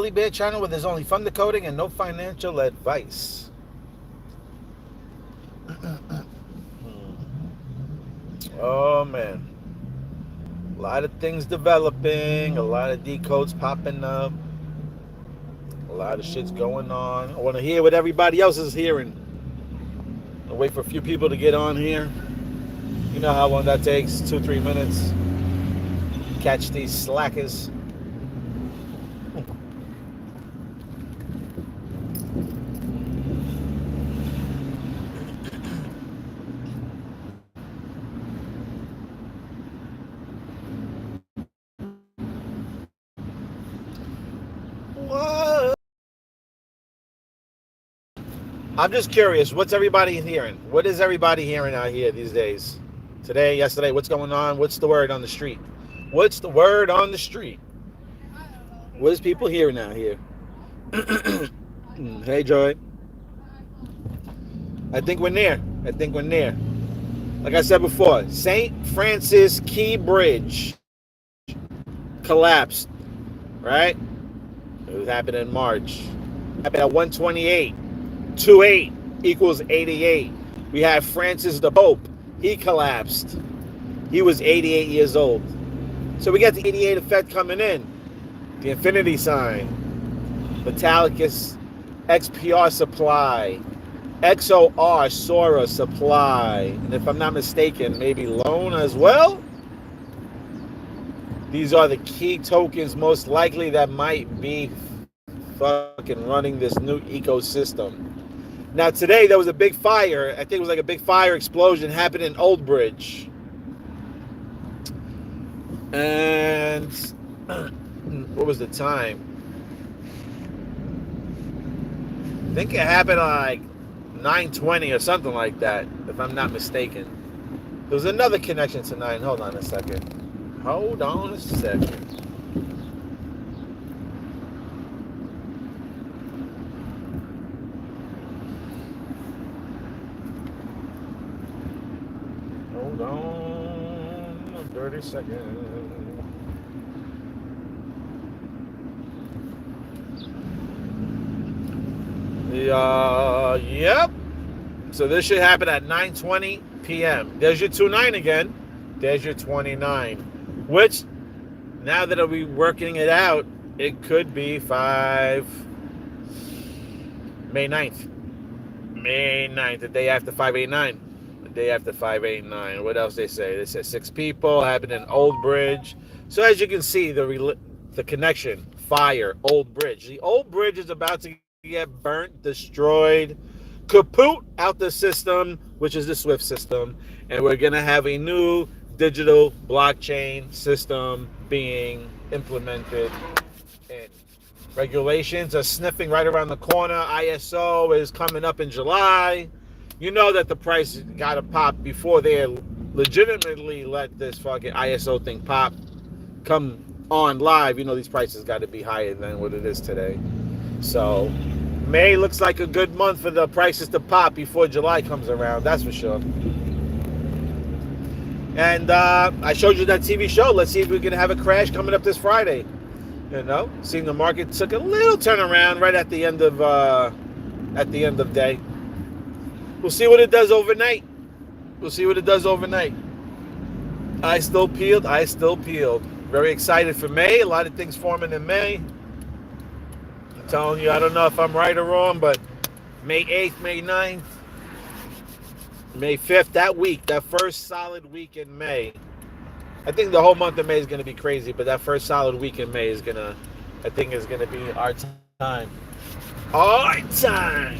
Bully Bear channel where there's only fun decoding and no financial advice. Oh man. A lot of things developing, a lot of decodes popping up, a lot of shit's going on. I want to hear what everybody else is hearing. I'll wait for a few people to get on here. You know how long that takes, 2-3 minutes. Catch these slackers. What? I'm just curious, what's everybody hearing? What is everybody hearing out here these days? Today, yesterday, what's going on? What's the word on the street? What's the word on the street? What is people hearing out here? Hey, Joy. I think we're near. Like I said before, St. Francis Key Bridge collapsed, right? It happened in March. It happened at 128. 28 equals 88. We have Francis the Pope. He collapsed. He was 88 years old. So we got the 88 effect coming in. The infinity sign. Metallicus XPR supply. XOR Sora supply. And if I'm not mistaken, maybe loan as well. These are the key tokens most likely that might be fucking running this new ecosystem. Now today there was a big fire. I think it was like a big fire explosion happened in Old Bridge. And what was the time? I think it happened like 9:20 or something like that, if I'm not mistaken. There was another connection to 9. Hold on a second. Hold on a second. Hold on 30 seconds. Yep. So this should happen at 9:20 p.m. There's your 29 again. There's your 29. Which, now that I'll be working it out, it could be May 9th. May 9th, the day after 589. The day after 589. What else they say? They said 6 people, happened in Old Bridge. So as you can see, the connection, fire, Old Bridge. The Old Bridge is about to get burnt, destroyed, kaput out the system, which is the SWIFT system. And we're going to have a new digital blockchain system being implemented, and regulations are sniffing right around the corner. ISO is coming up in July. You know that the price got to pop before they legitimately let this fucking ISO thing pop, come on live. You know these prices got to be higher than what it is today. So May looks like a good month for the prices to pop before July comes around. That's for sure. And I showed you that TV show. Let's see if we can have a crash coming up this Friday. You know, seeing the market took a little turnaround right at the end of day. We'll see what it does overnight. I still peeled. Very excited for May. A lot of things forming in May. I'm telling you, I don't know if I'm right or wrong, but May 8th, May 9th, May 5th, that week, that first solid week in May. I think the whole month of May is going to be crazy, but that first solid week in May is going to be our time. Our time!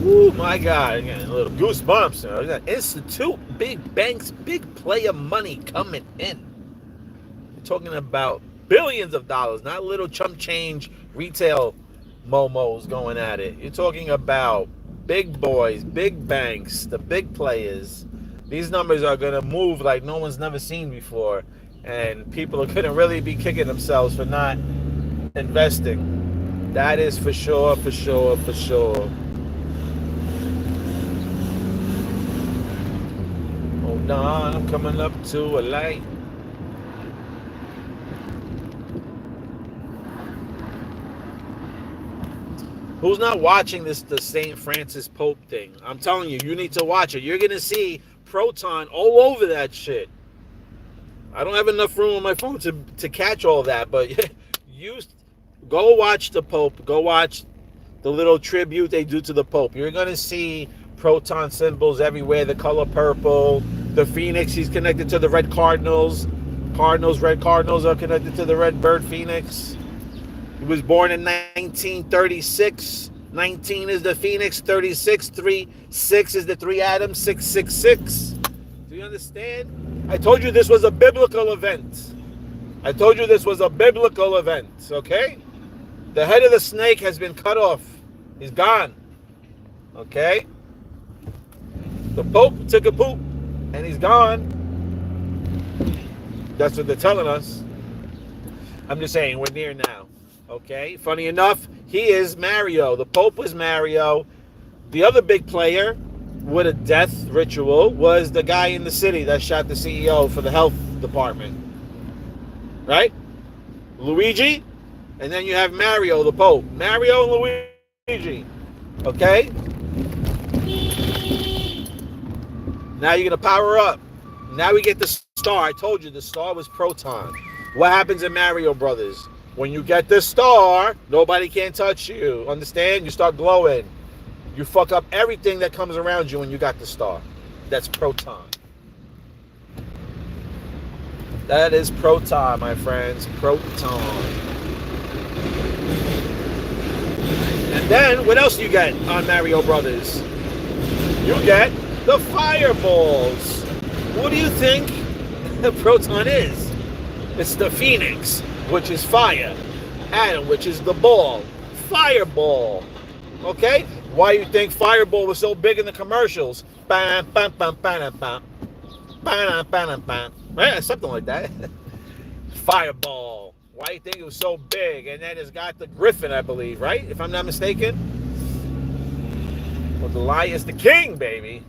Ooh, my God. I'm getting a little goosebumps. You know, Institute, big banks, big player money coming in. We're talking about billions of dollars, not little chump change retail momos going at it. You're talking about big boys, big banks, the big players. These numbers are going to move like no one's never seen before. And people are going to really be kicking themselves for not investing. That is for sure. Hold on, I'm coming up to a light. Who's not watching the St. Francis Pope thing? I'm telling you, you need to watch it. You're gonna see Proton all over that shit. I don't have enough room on my phone to catch all that, but you go watch the Pope. Go watch the little tribute they do to the Pope. You're gonna see Proton symbols everywhere. The color purple, the Phoenix. He's connected to the red Cardinals. Red Cardinals are connected to the red bird Phoenix. He was born in 1936. 19 is the Phoenix. 36. 6 is the 3 atoms. 666. Do you understand? I told you this was a biblical event. Okay? The head of the snake has been cut off. He's gone. Okay? The Pope took a poop and he's gone. That's what they're telling us. I'm just saying, we're near now. Okay? Funny enough, he is Mario. The Pope was Mario. The other big player with a death ritual was the guy in the city that shot the CEO for the health department. Right? Luigi. And then you have Mario, the Pope. Mario and Luigi. Okay? Now you're going to power up. Now we get the star. I told you the star was Proton. What happens in Mario Brothers? When you get the star, nobody can touch you. Understand? You start glowing. You fuck up everything that comes around you when you got the star. That's Proton. That is Proton, my friends. Proton. And then, what else do you get on Mario Brothers? You get the fireballs. What do you think the Proton is? It's the Phoenix, which is fire. Atom, which is the ball. Fireball. Okay? Why you think Fireball was so big in the commercials? Bam, bam, bam, bam, bam. Bam, bam, bam. Right? Something like that. Fireball. Why do you think it was so big? And then it's got the Griffin, I believe, right? If I'm not mistaken. Well, the lion is the king, baby.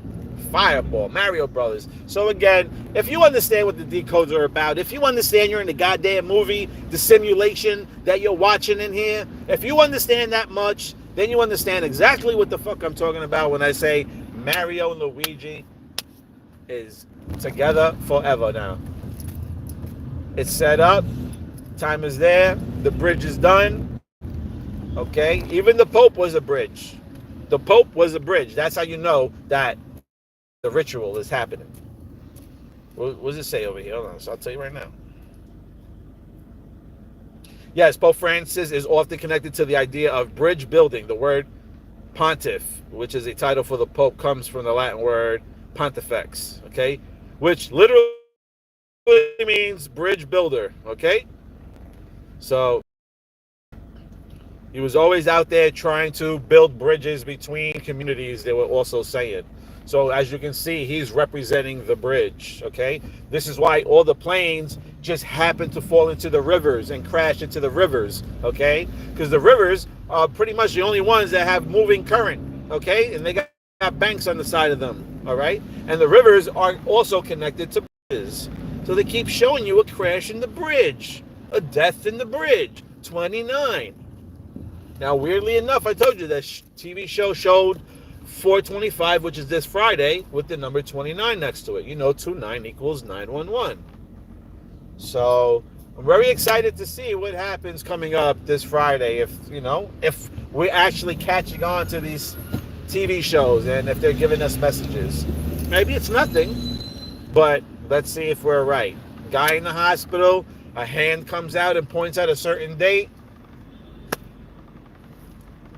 Fireball, Mario Brothers. So again, if you understand what the decodes are about, if you understand you're in the goddamn movie, the simulation that you're watching in here, if you understand that much, then you understand exactly what the fuck I'm talking about when I say Mario and Luigi is together forever now. It's set up. Time is there. The bridge is done. Okay? Even the Pope was a bridge. The Pope was a bridge. That's how you know that the ritual is happening. What does it say over here? Hold on. So I'll tell you right now. Yes, Pope Francis is often connected to the idea of bridge building. The word pontiff, which is a title for the Pope, comes from the Latin word pontifex, okay? Which literally means bridge builder, okay? So he was always out there trying to build bridges between communities, they were also saying. So as you can see, he's representing the bridge, okay? This is why all the planes just happen to fall into the rivers and crash into the rivers, okay? Because the rivers are pretty much the only ones that have moving current, okay? And they got banks on the side of them, all right? And the rivers are also connected to bridges. So they keep showing you a crash in the bridge, a death in the bridge, 29. Now, weirdly enough, I told you that TV show showed 425, which is this Friday, with the number 29 next to it. You know, 29 equals 911. So I'm very excited to see what happens coming up this Friday. If we're actually catching on to these TV shows and if they're giving us messages. Maybe it's nothing, but let's see if we're right. Guy in the hospital, a hand comes out and points out a certain date.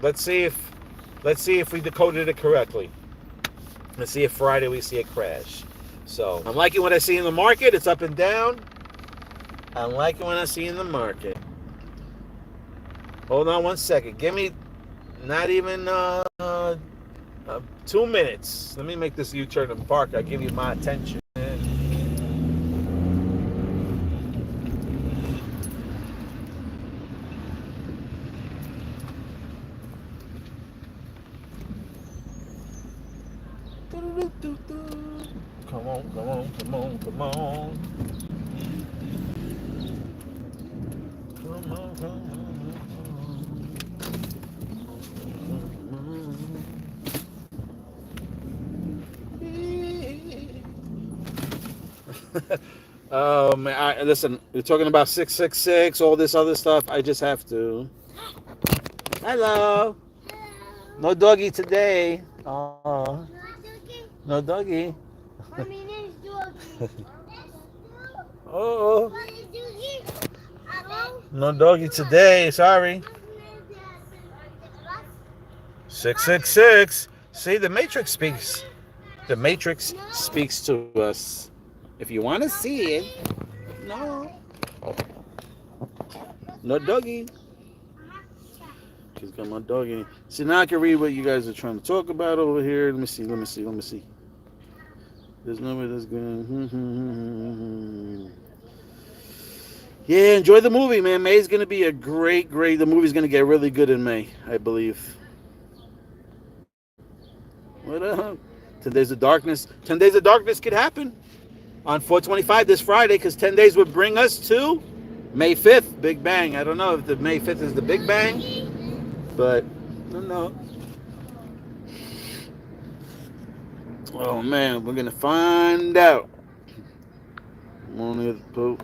Let's see if we decoded it correctly. Let's see if Friday we see a crash. So I'm liking what I see in the market. It's up and down. I'm liking what I see in the market. Hold on one second. Give me not even 2 minutes. Let me make this U-turn and park. I'll give you my attention. Come on, come on, come on, come on. Come on, come on, come on. Listen, you're talking about 666, all this other stuff. I just have to. Hello. No doggy today. Oh, no doggy. Oh, no doggy today. Sorry. 666. See, the Matrix speaks. The Matrix speaks to us. If you want to see it, no. No doggy. She's got my doggy. See, now I can read what you guys are trying to talk about over here. Let me see. There's nobody that's gonna. Yeah, enjoy the movie, man. May's gonna be a great. The movie's gonna get really good in May, I believe. What up? 10 Days of Darkness. 10 Days of Darkness could happen on 4/25 this Friday, because 10 days would bring us to May 5th, Big Bang. I don't know if the May 5th is the Big Bang, but I don't know. Oh man, we're gonna find out. Only the Pope.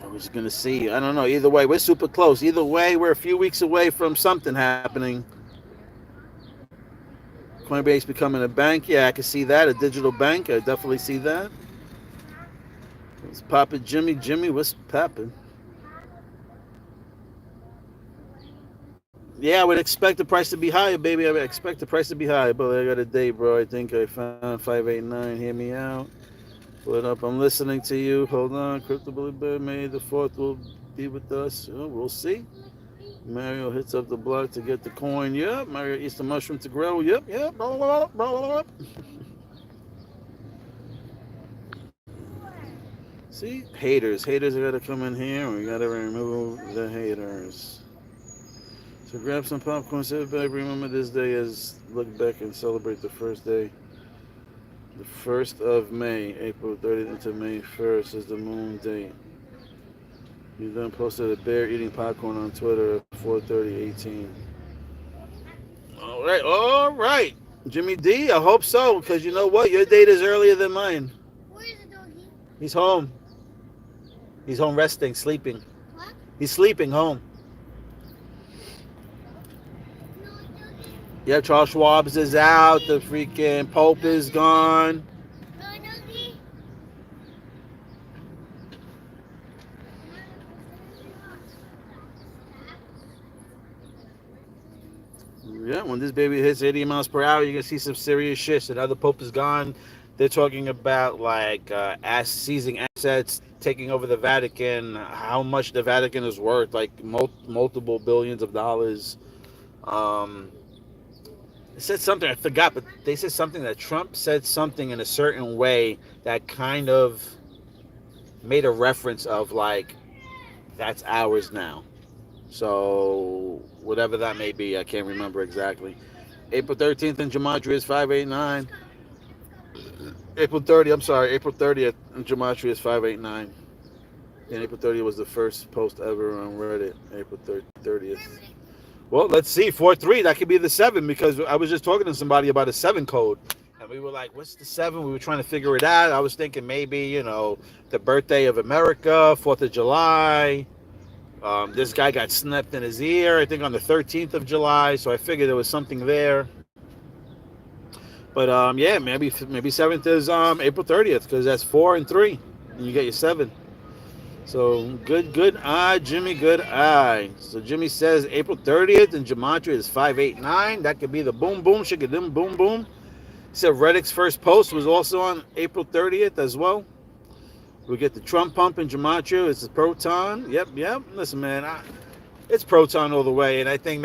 We're just gonna see. I don't know. Either way, we're super close. Either way, we're a few weeks away from something happening. Coinbase becoming a bank. Yeah, I can see that. A digital bank. I definitely see that. What's poppin', Jimmy? Jimmy, what's poppin'? Yeah, I would expect the price to be higher, baby. I would expect the price to be higher. But I got a date, bro. I think I found 589. Hear me out. What up? I'm listening to you. Hold on. Crypto bullybear, May the 4th will be with us. Oh, we'll see. Mario hits up the block to get the coin. Yep. Mario eats the mushroom to grow. Yep. See? Haters. Haters are got to come in here. We got to remove the haters. So grab some popcorn, sit back, remember this day as look back and celebrate the first day. The 1st of May, April 30th into May 1st is the moon date. You then posted a bear eating popcorn on Twitter at 4:30:18. All right. Jimmy D, I hope so, because you know what? Your date is earlier than mine. Where is the doggy? He's home. He's home resting, sleeping. What? He's sleeping home. No doggy. Yeah, Charles Schwab's is out. The freaking Pope is gone. No doggy. Yeah, when this baby hits 80 miles per hour, you're going to see some serious shit. So now the Pope is gone. They're talking about like seizing assets, taking over the Vatican, how much the Vatican is worth, like multiple billions of dollars. They said something, I forgot, but they said something that Trump said something in a certain way that kind of made a reference of like, that's ours now. So whatever that may be, I can't remember exactly. April 13th in Gematria is 589. April 30th in Gematria is 589. And April 30th was the first post ever on Reddit. April 30th. Well, let's see. 4-3, that could be the 7, because I was just talking to somebody about a 7 code. And we were like, what's the 7? We were trying to figure it out. I was thinking maybe, the birthday of America, 4th of July. This guy got snapped in his ear, I think on the 13th of July. So I figured there was something there. But yeah, maybe 7th is April 30th, because that's 4 and 3. And you get your 7. So good eye, Jimmy, good eye. So Jimmy says April 30th in Gematria is 589. That could be the boom boom shikadim boom boom. He said Reddick's first post was also on April 30th as well. We get the Trump pump in Gematria. It's a Proton. Yep. Listen, man, it's Proton all the way. And I think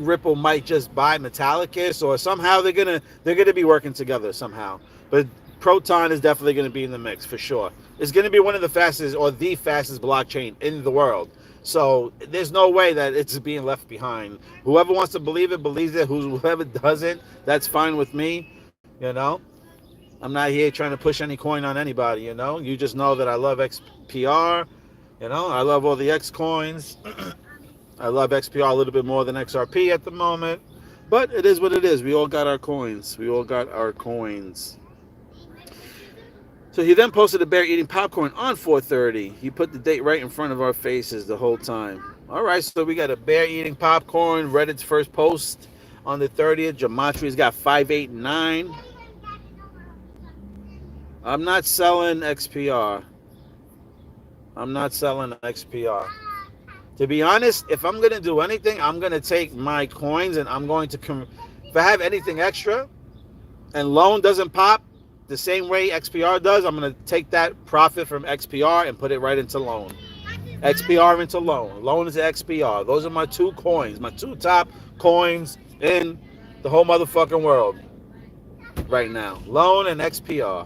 Ripple might just buy Metallicus, or somehow they're gonna be working together somehow. But Proton is definitely going to be in the mix for sure. It's going to be one of the fastest, or the fastest blockchain in the world. So there's no way that it's being left behind. Whoever wants to believe it, believes it. Whoever doesn't, that's fine with me. I'm not here trying to push any coin on anybody. You just know that I love XPR. I love all the X coins. I love XPR a little bit more than XRP at the moment. But it is what it is. We all got our coins. We all got our coins. So he then posted a bear eating popcorn on 4:30. He put the date right in front of our faces the whole time. All right, so we got a bear eating popcorn. Reddit's first post on the 30th. Gematria's got 589. I'm not selling XPR. I'm not selling XPR. To be honest, if I'm gonna do anything, I'm gonna take my coins and I'm going to if I have anything extra and loan doesn't pop the same way XPR does, I'm gonna take that profit from XPR and put it right into loan. XPR into loan. Loan into XPR. Those are my two coins, my two top coins in the whole motherfucking world right now. Loan and XPR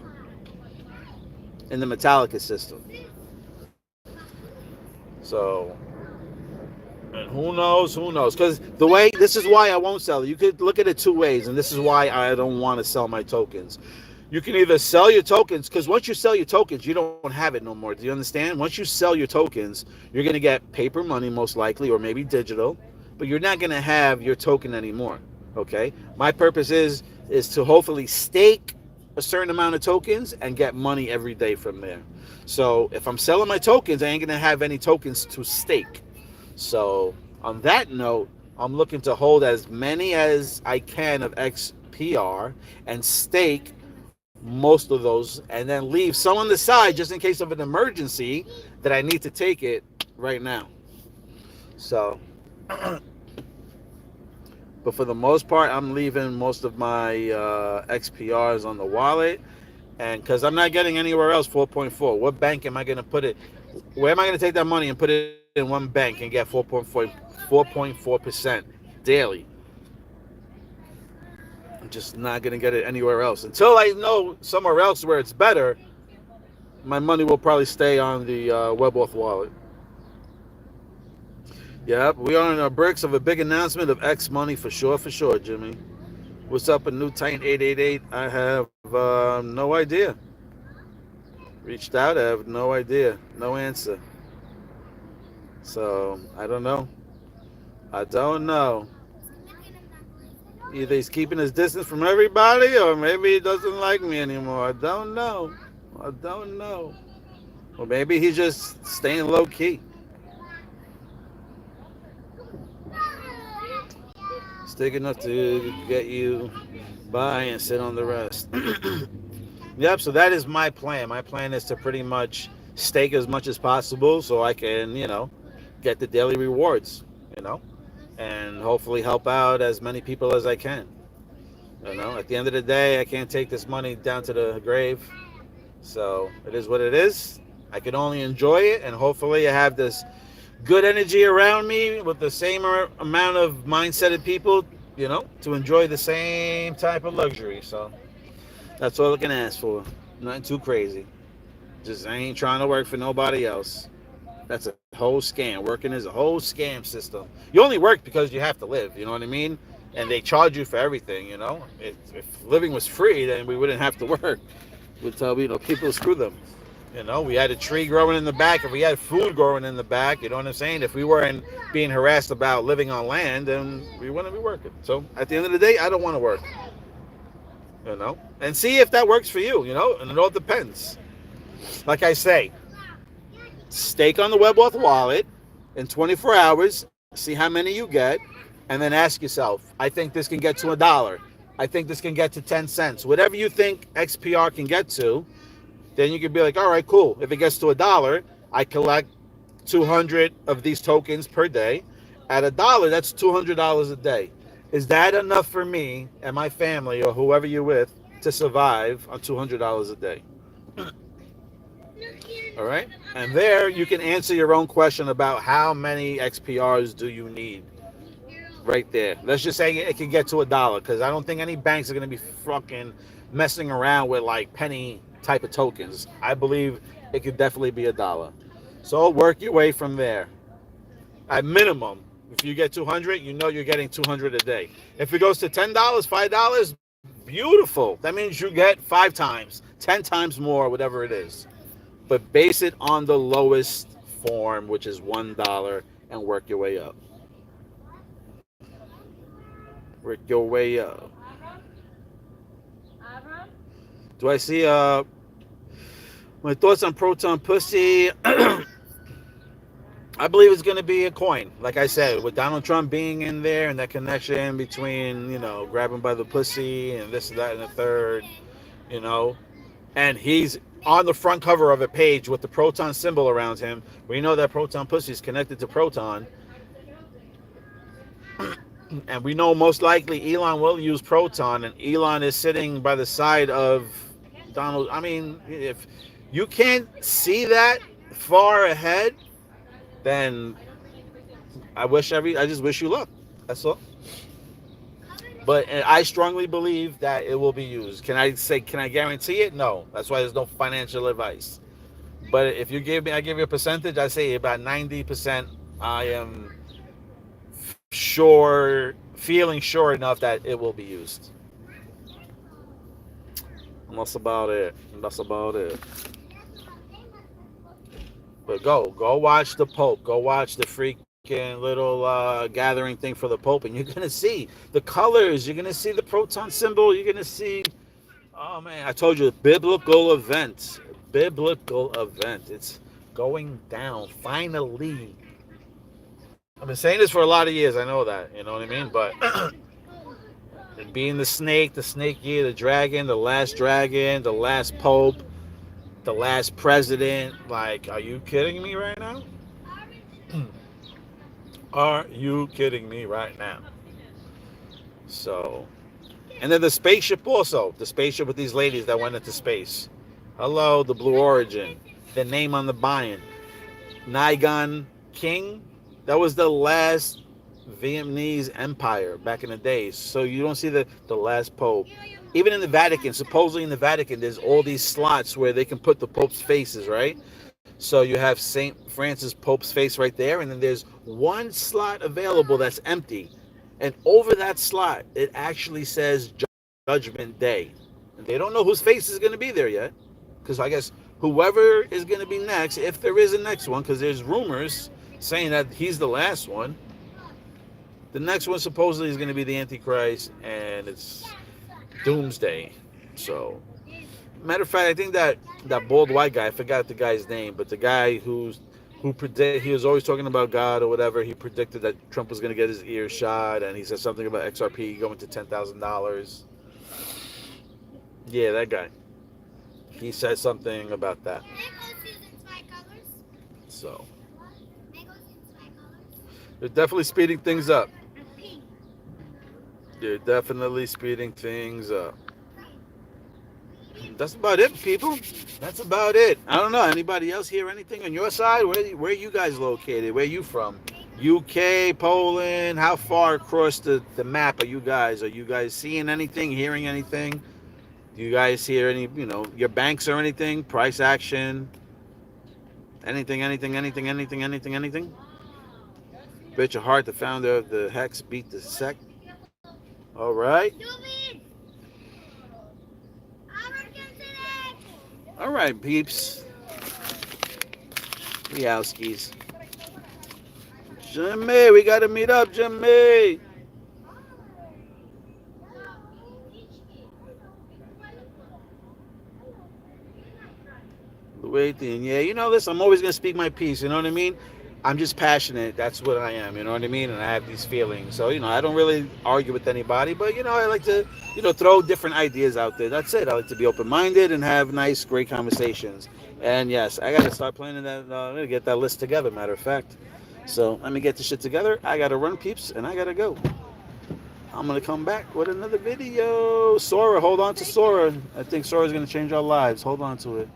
in the Metallica system. So, and who knows? Who knows? Because the way, this is why I won't sell it. You could look at it two ways, and this is why I don't want to sell my tokens. You can either sell your tokens, because once you sell your tokens, you don't have it no more. Do you understand? Once you sell your tokens, you're going to get paper money most likely, or maybe digital, but you're not going to have your token anymore. Okay? My purpose is to hopefully stake a certain amount of tokens and get money every day from there. So if I'm selling my tokens, I ain't going to have any tokens to stake. So on that note, I'm looking to hold as many as I can of XPR and stake most of those, and then leave some on the side just in case of an emergency that I need to take it right now. So, but for the most part, I'm leaving most of my XPRs on the wallet, and because I'm not getting anywhere else 4.4. What bank am I going to put it? Where am I going to take that money and put it in one bank and get 4.4% daily? I'm just not going to get it anywhere else. Until I know somewhere else where it's better, my money will probably stay on the WebOff wallet. Yep, we are on the bricks of a big announcement of X money for sure, Jimmy. What's up, a new Titan 888? I have no idea. Reached out, I have no idea. No answer. So, I don't know. I don't know. Either he's keeping his distance from everybody or maybe he doesn't like me anymore. I don't know. I don't know. Or maybe he's just staying low key. Stick enough to get you by and sit on the rest. Yep, so that is my plan. My plan is to pretty much stake as much as possible so I can, get the daily rewards, and hopefully help out as many people as I can. At the end of the day, I can't take this money down to the grave. So it is what it is. I can only enjoy it, and hopefully I have this good energy around me with the same amount of mindseted people, to enjoy the same type of luxury. So that's all I can ask for. Nothing too crazy. Just I ain't trying to work for nobody else. That's a whole scam. Working is a whole scam system. You only work because you have to live. You know what I mean? And they charge you for everything. If living was free, then we wouldn't have to work. We'd tell people to screw them. We had a tree growing in the back. If we had food growing in the back, you know what I'm saying? If we weren't being harassed about living on land, then we wouldn't be working. So at the end of the day, I don't want to work. And see if that works for you. And it all depends. Like I say, stake on the WebOff wallet in 24 hours, see how many you get, and then ask yourself, I think this can get to $1. I think this can get to 10 cents. Whatever you think XPR can get to, then you can be like, all right, cool. If it gets to $1, I collect 200 of these tokens per day. At $1, that's $200 a day. Is that enough for me and my family or whoever you're with to survive on $200 a day? All right. And there you can answer your own question about how many XPRs do you need right there. Let's just say it can get to $1 because I don't think any banks are going to be fucking messing around with like penny type of tokens. I believe it could definitely be $1. So work your way from there. At minimum, if you get 200, you're getting 200 a day. If it goes to $10, $5, beautiful. That means you get 5 times, 10 times more, whatever it is. But base it on the lowest form, which is $1, and work your way up. Work your way up. Do I see my thoughts on Proton Pussy? I believe it's going to be a coin. Like I said, with Donald Trump being in there and that connection between, grabbing by the pussy and this, that, and the third, you know, and he's on the front cover of a page with the Proton symbol around him. We know that Proton Pussy is connected to Proton. And we know most likely Elon will use Proton, and Elon is sitting by the side of Donald. I mean, if you can't see that far ahead, then I just wish you luck. That's all. But I strongly believe that it will be used. Can I guarantee it? No. That's why there's no financial advice. But if I give you a percentage, I say about 90%. I am feeling sure enough that it will be used. And that's about it. But go watch the Pope. Go watch the freaking little gathering thing for the Pope, and you're gonna see the colors. You're gonna see the Proton symbol. You're gonna see. Oh man, I told you, biblical event. It's going down finally. I've been saying this for a lot of years. I know that. You know what I mean? But being the snake year, the dragon, the last Pope, the last president. Like, are you kidding me right now? Are you kidding me right now? So, and then the spaceship also. The spaceship with these ladies that went into space. Hello, the Blue Origin. The name on the buy-in. Naigan King. That was the last Vietnamese empire back in the days. So you don't see the last Pope. Even in the Vatican, supposedly in the Vatican, there's all these slots where they can put the Pope's faces, right? So you have St. Francis Pope's face right there, and then there's one slot available that's empty. And over that slot, it actually says Judgment Day. And they don't know whose face is going to be there yet. Because I guess whoever is going to be next, if there is a next one, because there's rumors saying that he's the last one. The next one supposedly is going to be the Antichrist, and it's Doomsday. So, matter of fact, I think that bald white guy, I forgot the guy's name, but the guy who he was always talking about God or whatever, he predicted that Trump was going to get his ear shot, and he said something about XRP going to $10,000. Yeah, that guy. He said something about that. So, they're definitely speeding things up. They're definitely speeding things up. That's about it, people. That's about it. I don't know. Anybody else hear anything on your side? Where are you guys located? Where are you from? UK, Poland? How far across the map are you guys? Are you guys seeing anything, hearing anything? Do you guys hear any, your banks or anything? Price action? Anything? Bet your heart the founder of the Hex beat the sect. All right. All right, peeps. Meowskis. Jimmy, we got to meet up, Jimmy. Waiting. Yeah, listen, I'm always going to speak my piece, you know what I mean? I'm just passionate. That's what I am, you know what I mean? And I have these feelings. So, I don't really argue with anybody, but, I like to, throw different ideas out there. That's it. I like to be open-minded and have nice, great conversations. And, yes, I got to start planning that. I'm going to get that list together, matter of fact. So, let me get the shit together. I got to run, peeps, and I got to go. I'm going to come back with another video. Sora, hold on to Sora. I think Sora's going to change our lives. Hold on to it.